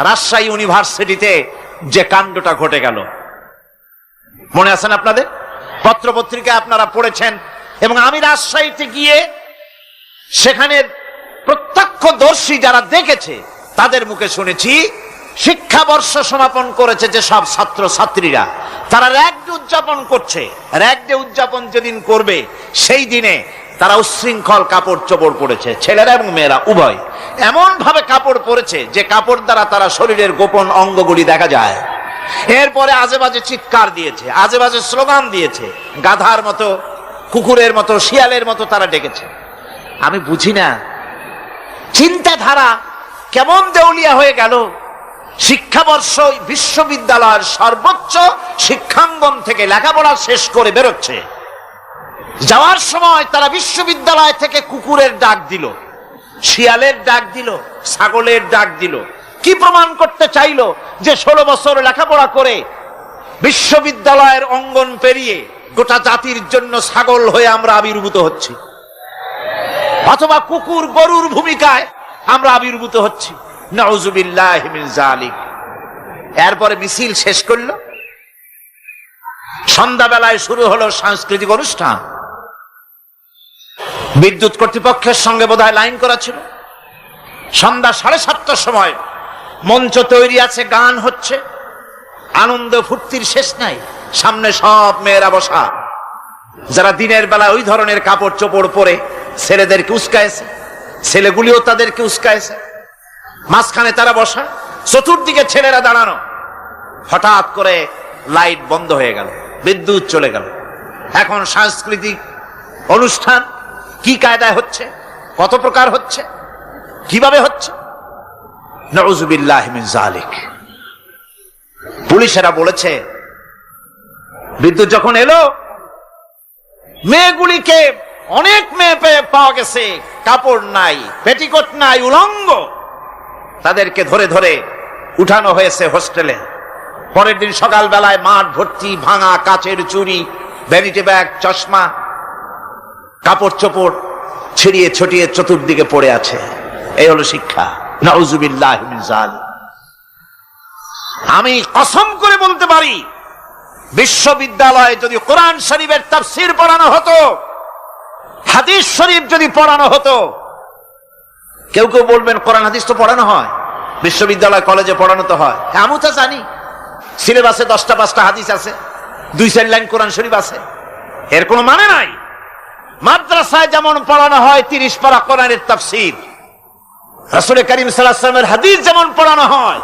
রাজশাহী ইউনিভার্সিটিতে যে কাণ্ডটা ঘটে গেল, মনে আছেন আপনাদের? পত্রপত্রিকা আপনারা পড়েছেন, এবং আমি রাজশাহীতে গিয়ে সেখানে প্রত্যক্ষদর্শী যারা দেখেছে তাদের মুখে শুনেছি, শিক্ষাবর্ষ সমাপন করেছে যে সব ছাত্র ছাত্রীরা, তারা র্যাগ ডে উদযাপন করছে। র্যাগ ডে উদযাপন যেদিন করবে সেই দিনে তারা উচ্ছৃঙ্খল কাপড় চোপড় পরেছে, ছেলেরা এবং মেয়েরা উভয়, এমন ভাবে কাপড় পরেছে যে কাপড় দ্বারা তারা শরীরের গোপন অঙ্গগুলি দেখা যায়। এরপরে আজে বাজে চিৎকার দিয়েছে, আজে বাজে স্লোগান দিয়েছে, গাধার মতো, কুকুরের মতো, শিয়ালের মতো তারা ডেকেছে। আমি বুঝি না চিন্তাধারা কেমন দেউলিয়া হয়ে গেল। শিক্ষাবর্ষ বিশ্ববিদ্যালয়ের সর্বোচ্চ শিক্ষাঙ্গন থেকে লেখাপড়া শেষ করে বেরোচ্ছে, যাওয়ার সময় তারা বিশ্ববিদ্যালয় থেকে কুকুরের ডাক দিল, শিয়ালের ডাক দিল, ছাগলের ডাক দিল। কি প্রমাণ করতে চাইলো? যে 16 বছর লেখাপড়া করে বিশ্ববিদ্যালয়ের অঙ্গন পেরিয়ে গোটা জাতির জন্য ছাগল হয়ে আমরা আবির্ভূত হচ্ছি, অথবা কুকুর গরুর ভূমিকায় আমরা আবির্ভূত হচ্ছি। নাউযুবিল্লাহি মিন যালিক। এরপরে মিছিল শেষ করলো। সন্ধ্যাবেলায় শুরু হলো সাংস্কৃতিক অনুষ্ঠান। বিদ্যুৎ কর্তৃপক্ষের সঙ্গে বোধহয় লাইন করা ছিল। সন্ধ্যা 7:30টার সময় মঞ্চ তৈরি আছে, গান হচ্ছে, আনন্দ ফুর্তির শেষ নাই। সামনে সব মেয়েরা বসা, যারা দিনের বেলা ওই ধরনের কাপড় চোপড় পরে ছেলেদেরকে উস্কায়েছে, ছেলেগুলিও তাদেরকে উস্কায়েছে। মাঝখানে তারা বসা, চতুর্দিকে ছেলেরা দাঁড়ানো। হঠাৎ করে লাইট বন্ধ হয়ে গেল, বিদ্যুৎ চলে গেল। এখন সাংস্কৃতিক অনুষ্ঠান কি কায়দায় হচ্ছে, কত প্রকার হচ্ছে, কিভাবে হচ্ছে? নাউযুবিল্লাহি মিন যালিক। পুলিশেরা বলেছে বিদ্যুৎ যখন এলো, মেয়েগুলিকে অনেক মেয়ে পাওয়া গেছে, কাপড় নাই, পেটিকোট নাই, উলঙ্গ। তাদেরকে ধরে ধরে উঠানো হয়েছে হোস্টেলে। পরের দিন সকালবেলায় মাঠ ভর্তি ভাঙা কাচের চুড়ি, ভ্যানিটি ব্যাগ, চশমা, কাপড় চোপড় ছিড়িয়ে ছড়িয়ে চতুর্দিকে পড়ে আছে। এই হলো শিক্ষা। নাউযুবিল্লাহি মিন যালিক। আমি কসম করে বলতে পারি, বিশ্ববিদ্যালয়ে যদি কোরআন শরীফের তাফসীর পড়ানো হতো, হাদিস শরীফ যদি পড়ানো হতো, কেউ কেউ বলবেন কোরআন হাদিস তো পড়ানো হয়, বিশ্ববিদ্যালয় কলেজে পড়ানো তো হয়। আমি তো জানি সিলেবাসে 10টা 5টা হাদিস আছে, 2-4 লাইন কোরআন শরীফ আছে, এর কোনো মানে নাই। মাদ্রাসায় যেমন পড়ানো হয় 30 পারা কোরআনের তাফসীর, রাসূল করিম সাল্লাল্লাহু আলাইহি ওয়াসাল্লামের হাদিস যেমন পড়ানো হয়,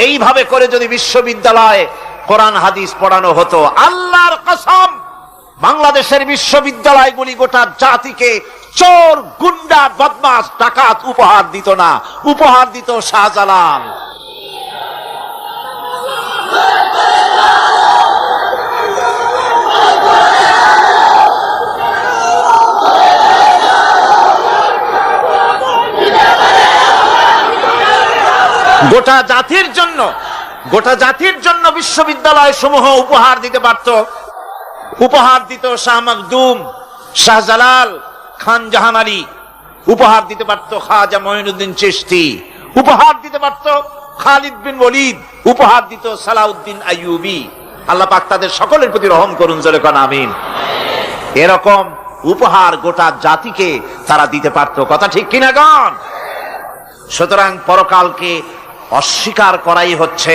এইভাবে করে যদি বিশ্ববিদ্যালয়ে কোরআন হাদিস পড়ানো হতো, আল্লাহর কসম বাংলাদেশের বিশ্ববিদ্যালয়গুলি গোটা জাতিকে চোর, গুন্ডা, বদমাশ, ডাকাত উপহার দিত না, উপহার দিত শাহজালাল। গোটা জাতির জন্য বিশ্ববিদ্যালয় সমূহ উপহার দিতে পারত। উপহার দিত শাহ মখদুম, শাহজালাল, খান জাহান আলী, উপহার দিতে পারত খাজা মঈনুদ্দিন চিশতি, উপহার দিতে পারত খালিদ বিন ওলীদ, উপহার দিত সালাউদ্দিন আইয়ুবী। আল্লাহ পাক তাদের সকলের প্রতি রহম করুন, জোরে কোন আমিন। এরকম উপহার গোটা জাতিকে তারা দিতে পারত। কথা ঠিক কিনা গণ? সুতরাং পরকালকে অস্বীকার করাই হচ্ছে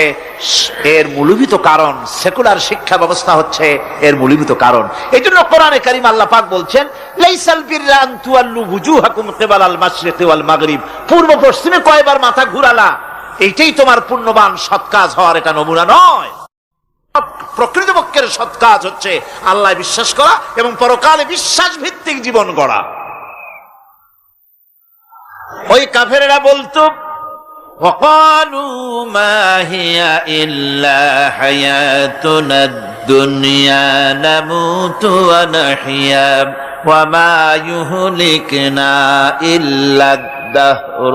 এর মূলভূত কারণ। সেকুলার শিক্ষা ব্যবস্থা হচ্ছে এর মূলভূত কারণ। এই জন্য কোরআনে কারীম আল্লাহ পাক বলছেন, লাইসাল বিররা আন তুওয়াল্লু বুজুহাকুম কিবালাল মাশরিকি ওয়াল মাগরিব। পূর্ব পশ্চিমে কয়বার মাথা ঘুরালা, এইটাই তোমার পুণ্যবান সৎ কাজ হওয়ার এটা নমুনা নয়। প্রকৃতপক্ষের সৎ কাজ হচ্ছে আল্লাহ বিশ্বাস করা এবং পরকালে বিশ্বাস ভিত্তিক জীবন গড়া। ওই কাফেরেরা বলতো, وقالوا ما هي إلا حياتنا الدنيا نموت ونحيا وما يهلكنا إلا الدهر।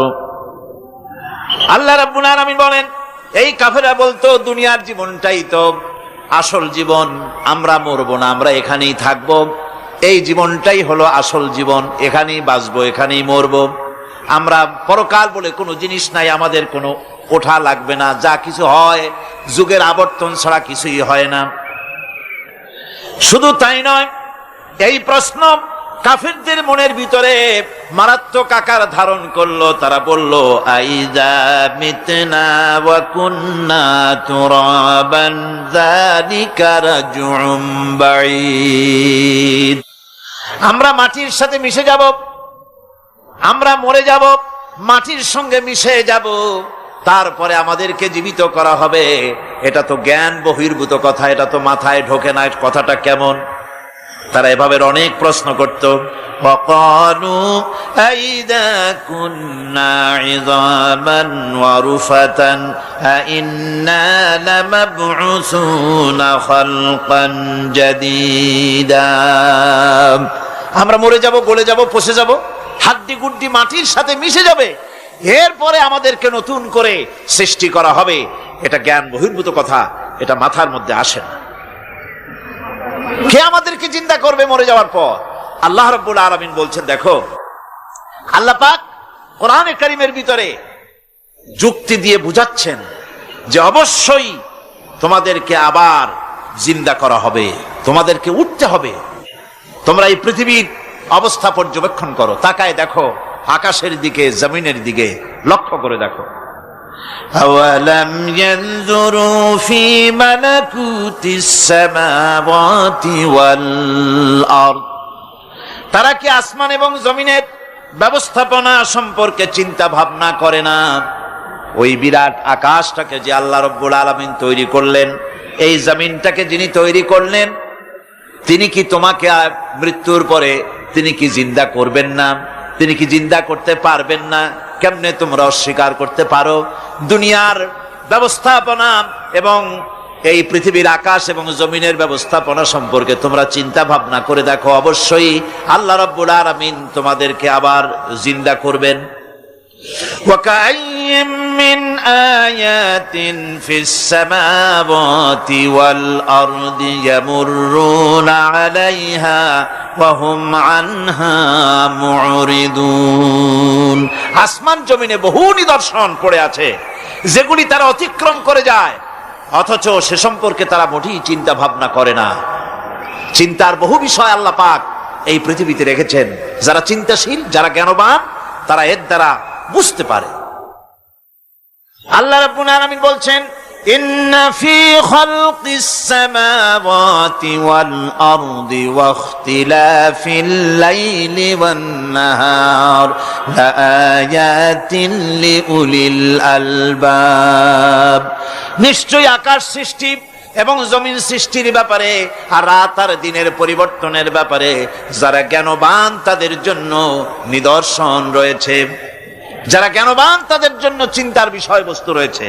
আল্লাহ রাব্বুল আলামিন বলেন, এই কাফেররা বলতো দুনিয়ার জীবনটাই তো আসল জীবন, আমরা মরবো না, আমরা এখানেই থাকবো, এই জীবনটাই হলো আসল জীবন, এখানেই বাঁচবো, এখানেই মরবো, আমরা পরকাল বলে কোনো জিনিস নাই, আমাদের কোনো ওঠা লাগবে না, যা কিছু হয় যুগের আবর্তন ছাড়া কিছুই হয় না। শুধু তাই নয়, এই প্রশ্ন কাফিরদের মনের ভিতরে মারাত্মক আকার ধারণ করলো। তারা বলল, আইযা মিতনা ওয়া কুন্না তুরাবান যালিকা রাজউম বাঈদ। আমরা মাটির সাথে মিশে যাব, আমরা মরে যাব, মাটির সঙ্গে মিশে যাব, তারপরে আমাদেরকে জীবিত করা হবে। এটা তো জ্ঞান বহির্ভূত কথা, এটা তো মাথায় ঢোকে না, কথাটা কেমন? তারা এভাবে অনেক প্রশ্ন করত। ওয়াকালু আইযা কুন্না ইযামান ওয়া রুফাতান আইন্না লামাবউসুনা খালকান জাদীদা। আমরা মরে যাব, গলে যাব, পচে যাব, হাড্ডি গুড্ডি মাটির সাথে মিশে যাবে, এরপরে আমাদেরকে নতুন করে সৃষ্টি করা হবে, এটা জ্ঞান বহির্ভূত কথা, এটা মাথার মধ্যে আসে না। কে আমাদেরকে চিন্তা করবে মরে যাওয়ার পর? আল্লাহ রাব্বুল আলামিন বলছেন, দেখো আল্লাহ পাক কোরআনে কারীমের ভিতরে যুক্তি দিয়ে বুঝাচ্ছেন যে অবশ্যই তোমাদেরকে আবার জিন্দা করা হবে, তোমাদেরকে উঠতে হবে। তোমরা এই পৃথিবীর অবস্থা পর্যবেক্ষণ করো, তাকায় দেখো আকাশের দিকে, জমিনের দিকে লক্ষ্য করে দেখো। আওয়ালাম ইয়ানজুরু ফি মালাকুতিস সামাওয়াতি ওয়াল আরদ, তারা কি আসমান এবং জমিনের ব্যবস্থাপনা সম্পর্কে চিন্তা ভাবনা করে না? ওই বিরাট আকাশটাকে যে আল্লাহ রাব্বুল আলামিন তৈরি করলেন, এই জমিনটাকে যিনি তৈরি করলেন, তিনি কি তোমাকে মৃত্যুর পরে তিনি কি জিন্দা করবেন না? তিনি কি জিন্দা করতে পারবেন না? কেমনে তোমরা অস্বীকার করতে পারো? দুনিয়ার ব্যবস্থাপনা এবং এই পৃথিবীর আকাশ এবং জমিনের ব্যবস্থাপনা সম্পর্কে তোমরা চিন্তা ভাবনা করে দেখো, অবশ্যই আল্লাহ রাব্বুল আলামিন তোমাদেরকে আবার জিন্দা করবেন। وَكَأَيٍّ مِّنْ آيَاتٍ فِي السَّمَاوَاتِ وَالْأَرْضِ يَمُرُّونَ عَلَيْهَا وَهُمْ عَنْهَا مُعْرِضُونَ। আসমান জমিনে বহু নিদর্শন পড়ে আছে যেগুলি তারা অতিক্রম করে যায়, অথচ সে সম্পর্কে তারা মোটেই চিন্তা ভাবনা করে না। চিন্তার বহু বিষয় আল্লাহ পাক এই পৃথিবীতে রেখেছেন। যারা চিন্তাশীল, যারা জ্ঞানবান, তারা এর দ্বারা বুঝতে পারে। আল্লাহ রাব্বুল আলামিন বলছেন, ইন্না ফি খালকিস সামাওয়াতি ওয়াল আরদি ওয়া ইখতিলাফিল লাইলি ওয়ান নাহার লাআয়াতিন লিউলিল আলবাব। নিশ্চয়ই আকাশ সৃষ্টি এবং জমিন সৃষ্টির ব্যাপারে আর রাত আর দিনের পরিবর্তনের ব্যাপারে যারা জ্ঞানবান তাদের জন্য নিদর্শন রয়েছে। যারা জ্ঞানবান তাদের জন্য চিন্তার বিষয়বস্তু রয়েছে।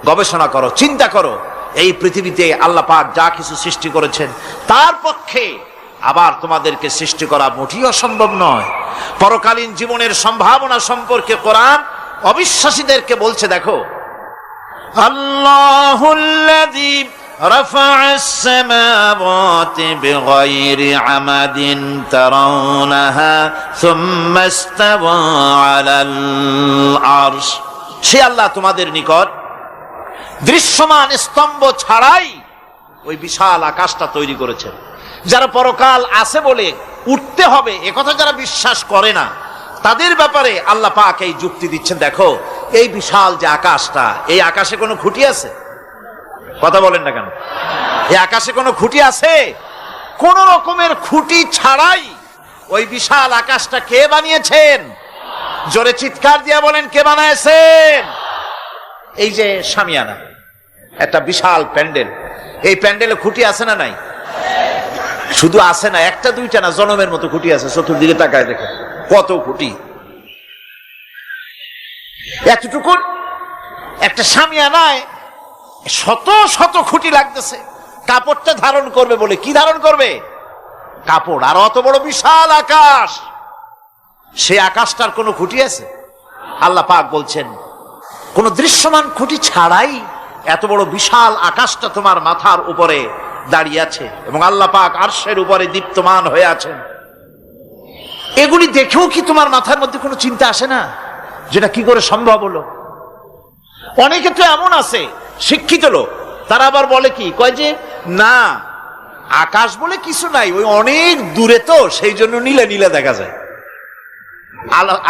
গবেষণা করো, চিন্তা করো, এই পৃথিবীতে আল্লাহ পাক যা কিছু সৃষ্টি করেছেন তার পক্ষে আবার তোমাদেরকে সৃষ্টি করা মোটেই অসম্ভব নয়। পরকালীন জীবনের সম্ভাবনা সম্পর্কে কোরআন অবিশ্বাসীদেরকে বলছে, দেখো আল্লাহুল্লাযী রাফা'আস সামাওয়াতি বিগাইরি আমাদিন তারাউনাহা সুম্মা ইসতাওয়া আলাল আরশ। সে আল্লাহ তোমাদের নিকট দৃশ্যমান স্তম্ভ ছাড়াই ওই বিশাল আকাশটা তৈরি করেছেন। যারা পরকাল আছে বলে উঠতে হবে একথা যারা বিশ্বাস করে না, তাদের ব্যাপারে আল্লাহ পাক এই যুক্তি দিচ্ছেন, দেখো এই বিশাল যে আকাশটা, এই আকাশে কোনো খুঁটি আছে? কথা বলেন না কেন? এই আকাশে কোনো খুঁটি আছে? কোন রকমের খুঁটি ছাড়াই ওই বিশাল আকাশটা কে বানিয়েছেন? জোরে চিৎকার দিয়া বলেন, কে বানাইছেন? এই যে শামিয়ানা, একটা বিশাল প্যান্ডেল, এই প্যান্ডেলে খুঁটি আছে না নাই? শুধু আছে না, একটা দুইটা না, জনমের মতো খুঁটি আছে। চতুর্দিকে তাকায় দেখে কত খুঁটি। এতটুকু একটা শামিয়ানায় শত শত খুঁটি লাগতেছে। কাপড়টা ধারণ করবে বলে, কি ধারণ করবে? কাপড়। আর অত বড় বিশাল আকাশ, সে আকাশটার কোনো খুঁটি আছে? আল্লাহ পাক বলছেন, কোন দৃশ্যমান খুঁটি ছাড়াই এত বড় বিশাল আকাশটা তোমার মাথার উপরে দাঁড়িয়ে আছে এবং আল্লাহ পাক আরশের উপরে দীপ্তমান হয়ে আছেন। এগুলি দেখেও কি তোমার মাথার মধ্যে কোনো চিন্তা আসে না যেটা কি করে সম্ভব হলো? অনেকে তো এমন আছে শিক্ষিত লোক, তারা আবার বলে কি, কয় যে না আকাশ বলে কিছু নাই, ওই অনেক দূরে তো সেই জন্য নীলে নীলে দেখা যায়,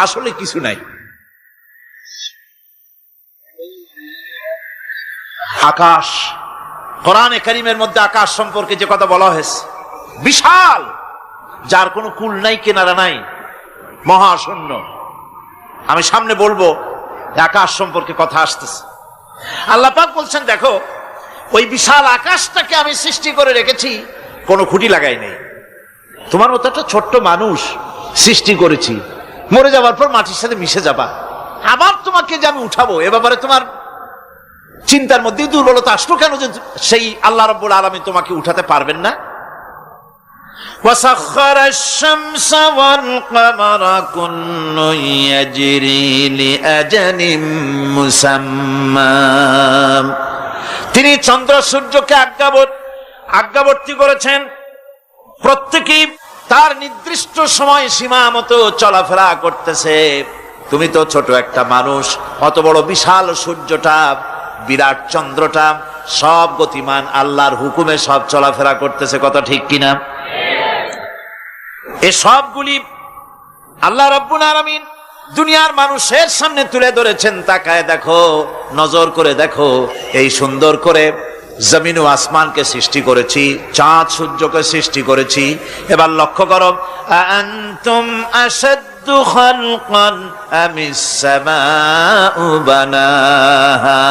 আসলে কিছু নাই। আকাশ, কোরআনে কারীমের মধ্যে আকাশ সম্পর্কে যে কথা বলা হয়েছে, বিশাল, যার কোনো কুল নাই, কিনারা নাই, মহাশূন্য। আমি সামনে বলবো আকাশ সম্পর্কে কথা আসতেছে। আল্লাহ পাক বলছেন, দেখো ওই বিশাল আকাশটাকে আমি সৃষ্টি করে রেখেছি, কোনো খুঁটি লাগাই নেই। তোমার মতো একটা ছোট্ট মানুষ সৃষ্টি করেছি, মরে যাওয়ার পর মাটির সাথে মিশে যাবা, আবার তোমাকে যে আমি উঠাবো, এ ব্যাপারে তোমার চিন্তার মধ্যে দুর্বলতা আসলো কেন যে সেই আল্লাহ রাব্বুল আলামিন তোমাকে উঠাতে পারবেন না? وسخر الشمس والقمر كل يجري لأجل مسمى। তিনি চন্দ্র সূর্যকে আজ্ঞাবর্তী করেছেন, প্রত্যেকেই তার নির্দিষ্ট সময় সীমা মতো চলাফেরা করতেছে। তুমি তো ছোট একটা মানুষ, অত বড় বিশাল সূর্যটা, বিরাট চন্দ্রটা সব গতিমান, আল্লাহর হুকুমে সব চলাফেরা করতেছে, কথা ঠিক কিনা? এই সবগুলি আল্লাহ রাব্বুল আলামিন দুনিয়ার মানুষের সামনে তুলে ধরেছেন। তাকায় দেখো, নজর করে দেখো, এই সুন্দর করে জমিন ও আসমানকে সৃষ্টি করেছি, চাঁদ সূর্যকে সৃষ্টি করেছি। এবার লক্ষ্য করো, আনতুম আশাদ্দু খালকান আমিস সামাউ বানাহা।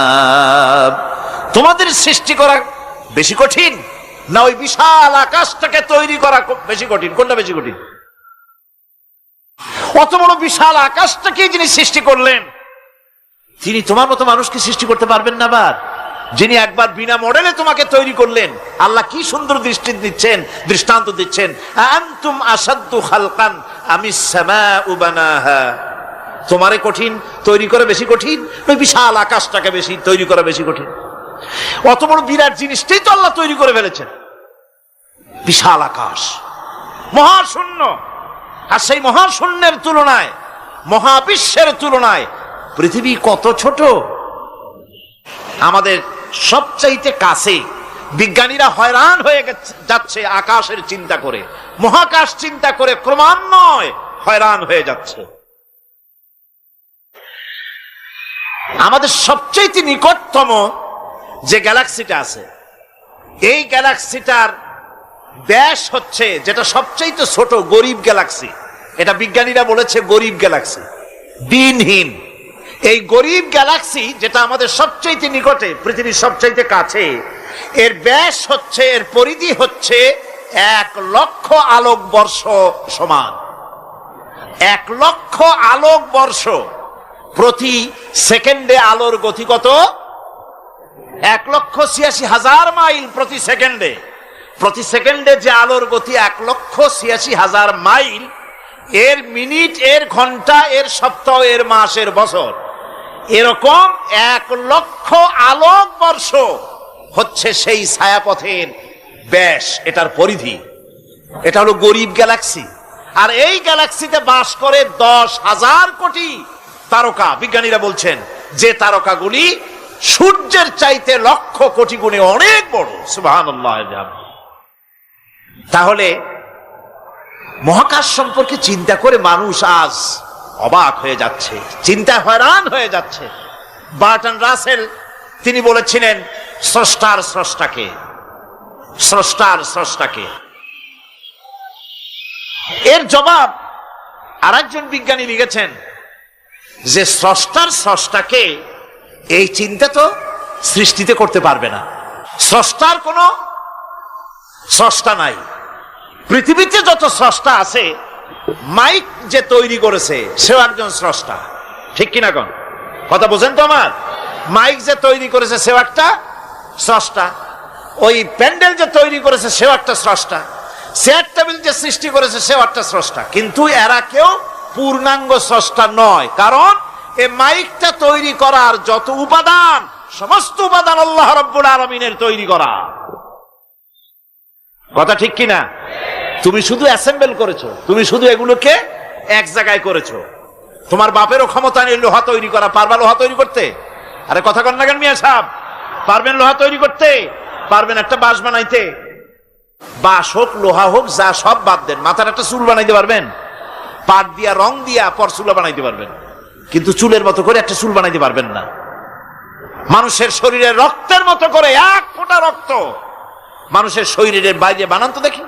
তোমাদের সৃষ্টি করা বেশি কঠিন না ওই বিশাল আকাশটাকে তৈরি করা বেশি কঠিন? কোনটা বেশি কঠিন? অত বড় বিশাল আকাশটাকে যিনি সৃষ্টি করলেন, তিনি তোমার মতো মানুষকে সৃষ্টি করতে পারবেন না? আবার যিনি একবার বিনা মডেলে তোমাকে তৈরি করলেন, আল্লাহ কি সুন্দর দৃষ্টান্ত দিচ্ছেন, আনতুম আশাদ্দু খালকান আমিস সামাউ বানাহা। তোমারে কঠিন তৈরি করা বেশি কঠিন, ওই বিশাল আকাশটাকে বেশি তৈরি করা বেশি কঠিন? অত বড় বিরাট জিনিসটাই তো আল্লাহ তৈরি করে ফেলেছেন, বিশাল আকাশ, মহাশূন্য। আর সেই মহাশূন্যের তুলনায়, মহাবিশ্বের তুলনায় পৃথিবী কত ছোট। আমাদের সবচাইতে কাছে। বিজ্ঞানীরা হয়রান হয়ে যাচ্ছে আকাশের চিন্তা করে, মহাকাশ চিন্তা করে ক্রমান্বয়ে হয়রান হয়ে যাচ্ছে। আমাদের সবচাইতে নিকটতম যে গ্যালাক্সিটা আছে, এই গ্যালাক্সিটার ব্যাস হচ্ছে, যেটা সবচাইতে ছোট, গরিব গ্যালাক্সি। এটা বিজ্ঞানীরা বলেছে গরিব গ্যালাক্সি, দিনহীন। এই গরিব গ্যালাক্সি যেটা আমাদের সবচাইতে নিকটে, পৃথিবীর সবচাইতে কাছে, এর ব্যাস হচ্ছে, এর পরিধি হচ্ছে 1,00,000 আলোকবর্ষ সমান। 1,00,000 আলোকবর্ষ। প্রতি সেকেন্ডে আলোর গতি কত? 1,86,000 মাইল প্রতি সেকেন্ডে। প্রতি সেকেন্ডে যে আলোর গতি 1,86,000 মাইল, এর মিনিট, এর ঘন্টা, এর সপ্তাহ, এর মাস, এর বছর, এরকম 1,00,000 আলোকবর্ষ হচ্ছে সেই ছায়াপথের ব্যাস, এটার পরিধি। এটা হলো গরিব গ্যালাক্সি। আর এই গ্যালাক্সিতে বাস করে 10,000 কোটি তারকা। বিজ্ঞানীরা বলছেন যে তারকাগুলি সূর্যের চাইতে লক্ষ কোটি গুণে অনেক বড়। সুবহানাল্লাহ। তাহলে মহাকাশ সম্পর্কে চিন্তা করে মানুষ আজ অবাক হয়ে যাচ্ছে, চিন্তায় হয়রান হয়ে যাচ্ছে। বার্টন রাসেল তিনি বলেছিলেন, স্রষ্টার স্রষ্টাকে, স্রষ্টার স্রষ্টাকে। এর জবাব আরেকজন বিজ্ঞানী লিখেছেন যে স্রষ্টার স্রষ্টাকে এই চিন্তা তো সৃষ্টিতে করতে পারবে না। স্রষ্টার কোনো স্রষ্টা নাই। পৃথিবীতে যত স্রষ্টা আছে, মাইক যে তৈরি করেছে সেও একজন স্রষ্টা, ঠিক কিনা? কোন কথা বোঝেন তো আমার? মাইক যে তৈরি করেছে সেও একটা স্রষ্টা, ওই প্যান্ডেল যে তৈরি করেছে সেও একটা স্রষ্টা, চেয়ার টেবিল যে সৃষ্টি করেছে সেও একটা স্রষ্টা। কিন্তু এরা কেউ পূর্ণাঙ্গ স্রষ্টা নয়, কারণ এই মাইকটা তৈরি করার যত উপাদান, সমস্ত উপাদান আল্লাহ রাব্বুল আলামিনের তৈরি করা। কথা ঠিক কিনা? তুমি শুধু অ্যাসেম্বল করেছো, তুমি শুধু এগুলোকে এক জায়গায় করেছো। তোমার বাপেরও ক্ষমতা নেই লোহা তৈরি করা। পারবা লোহা তৈরি করতে? আরে কথা কন না কেন মিয়া সাহেব? পারবেন লোহা তৈরি করতে? পারবেন একটা বাঁশ বানাইতে? বাঁশ হোক, লোহা হোক, যা সব বাদ দেন, মাথার একটা চুল বানাইতে পারবেন? পাট দিয়া, রং দিয়া পরচুলা বানাইতে পারবেন, কিন্তু চুলের মতো করে একটা চুল বানাইতে পারবেন না। মানুষের শরীরের রক্তের মতো করে 1 ফোঁটা রক্ত মানুষের শরীরের বাইরে বানান তো দেখি।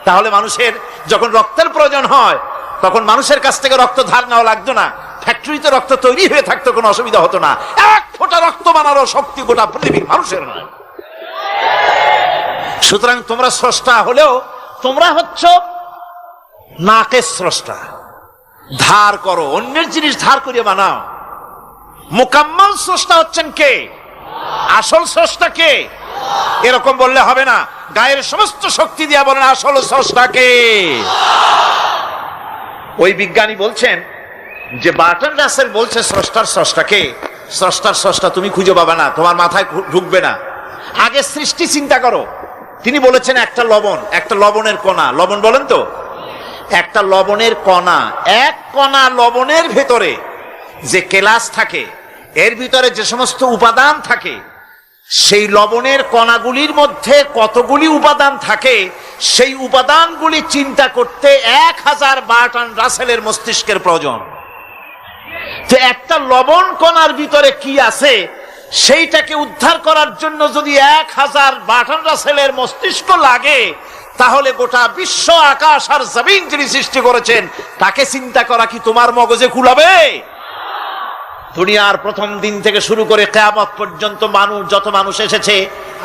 তাহলে মানুষের যখন রক্তের প্রয়োজন হয়, তখন মানুষের কাছ থেকে রক্ত ধার নেওয়া লাগতো না, ফ্যাক্টরিতে রক্ত তৈরি হয়ে থাকতো, কোনো অসুবিধা হতো না। 1 ফোঁটা রক্ত বানানোর শক্তি গোটা পৃথিবীর মানুষের নয়। সুতরাং তোমরা স্রষ্টা হলেও তোমরা হচ্ছ নাকের স্রষ্টা। ধার করো, অন্যের জিনিস ধার করিয়ে বানাও। মুকাম্মাল স্রষ্টা হচ্ছেন কে? আসল স্রষ্টা কে? এরকম বললে হবে না। গায়ের সমস্ত শক্তি দিয়া বলেন আসল স্রষ্টাকে। ওই বিজ্ঞানী বলছেন যে বার্ট্রান্ড রাসেল বলছে স্রষ্টার স্রষ্টাকে, স্রষ্টার স্রষ্টা তুমি খুঁজে পাবে না, তোমার মাথায় ঢুকবে না, আগে সৃষ্টি চিন্তা করো। তিনি বলেছেন একটা লবণ, একটা লবণের কণা, লবণ বলেন তো, একটা লবণের কণা, এক কণা লবণের ভেতরে যে কেলাস থাকে, এর ভিতরে যে সমস্ত উপাদান থাকে, সেই লবণের কণাগুলির মধ্যে কতগুলি উপাদান থাকে, সেই উপাদানগুলি চিন্তা করতে 1000 বার্ট্রান্ড রাসেলের মস্তিষ্কের প্রয়োজন। তো একটা লবণ কণার ভিতরে কি আছে সেইটাকে উদ্ধার করার জন্য যদি 1000 বার্ট্রান্ড রাসেলের মস্তিষ্ক লাগে, তাহলে গোটা বিশ্ব আকাশ আর জমিন যিনি সৃষ্টি করেছেন তাকে চিন্তা করা কি তোমার মগজে কুলাবে? দুনিয়ার প্রথম দিন থেকে শুরু করে কিয়ামত পর্যন্ত মানুষ, যত মানুষ এসেছে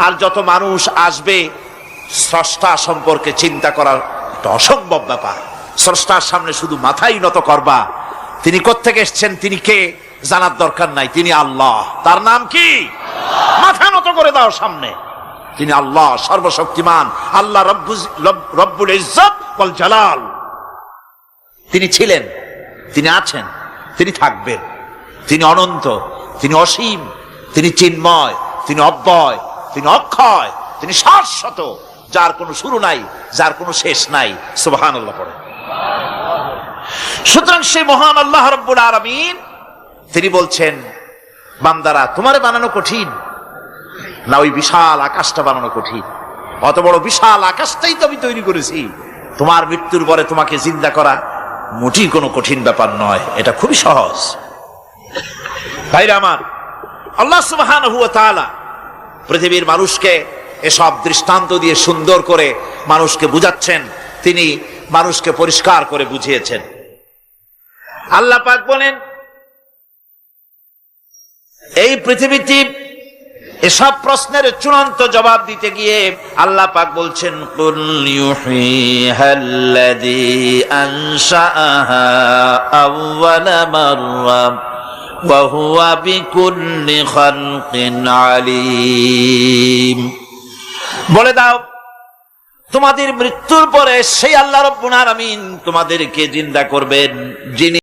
আর যত মানুষ আসবে, স্রষ্টা সম্পর্কে চিন্তা করার একটা অসম্ভব ব্যাপার। স্রষ্টার সামনে শুধু মাথাই নত করবা। তিনি কোত্থেকে এসছেন, তিনি কে জানার দরকার নাই, তিনি আল্লাহ। তার নাম কি? মাথা নত করে দাও সামনে। তিনি আল্লাহ, সর্বশক্তিমান আল্লাহ, রব্বুল ইজ্জত ওয়াল জালাল। তিনি ছিলেন, তিনি আছেন, তিনি থাকবেন, তিনি অনন্ত, তিনি অসীম, তিনি চিন্ময়, তিনি অব্যয়, তিনি অক্ষয়, তিনি শাশ্বত, যার কোনো শুরু নাই, যার কোনো শেষ নাই। সুবহানাল্লাহ পড়ে। সুতরাং সেই মহান আল্লাহ রাব্বুল আলামিন তিনি বলছেন, বান্দারা তোমারে বানানো কঠিন না ওই বিশাল আকাশটা বানানো কঠিন? অত বড় বিশাল আকাশটাই তো আমি তৈরি করেছি, তোমার মৃত্যুর পরে তোমাকে জিন্দা করা মোটেই কোনো কঠিন ব্যাপার নয়, এটা খুবই সহজ। ভাইরা আমার, আল্লাহ সুবহানাহু ওয়া তাআলা পৃথিবীর মানুষকে এসব দৃষ্টান্ত দিয়ে সুন্দর করে মানুষকে বুঝাচ্ছেন, তিনি মানুষকে পরিষ্কার করে বুঝিয়েছেন। আল্লাহ পাক বলেন, এই পৃথিবীতে এসব প্রশ্নের চূড়ান্ত জবাব দিতে গিয়ে আল্লাহ পাক বলছেন, কুল ইউহীহাল্লাযী আনশাআহা আউওয়ালা মাররা ওয়া হুয়া বিকুল্লি খালকিন আলীম। বলে দাও, তোমাদের মৃত্যুর পরে সেই আল্লাহ রাব্বুল আলামিন তোমাদেরকে জিন্দা করবেন, যিনি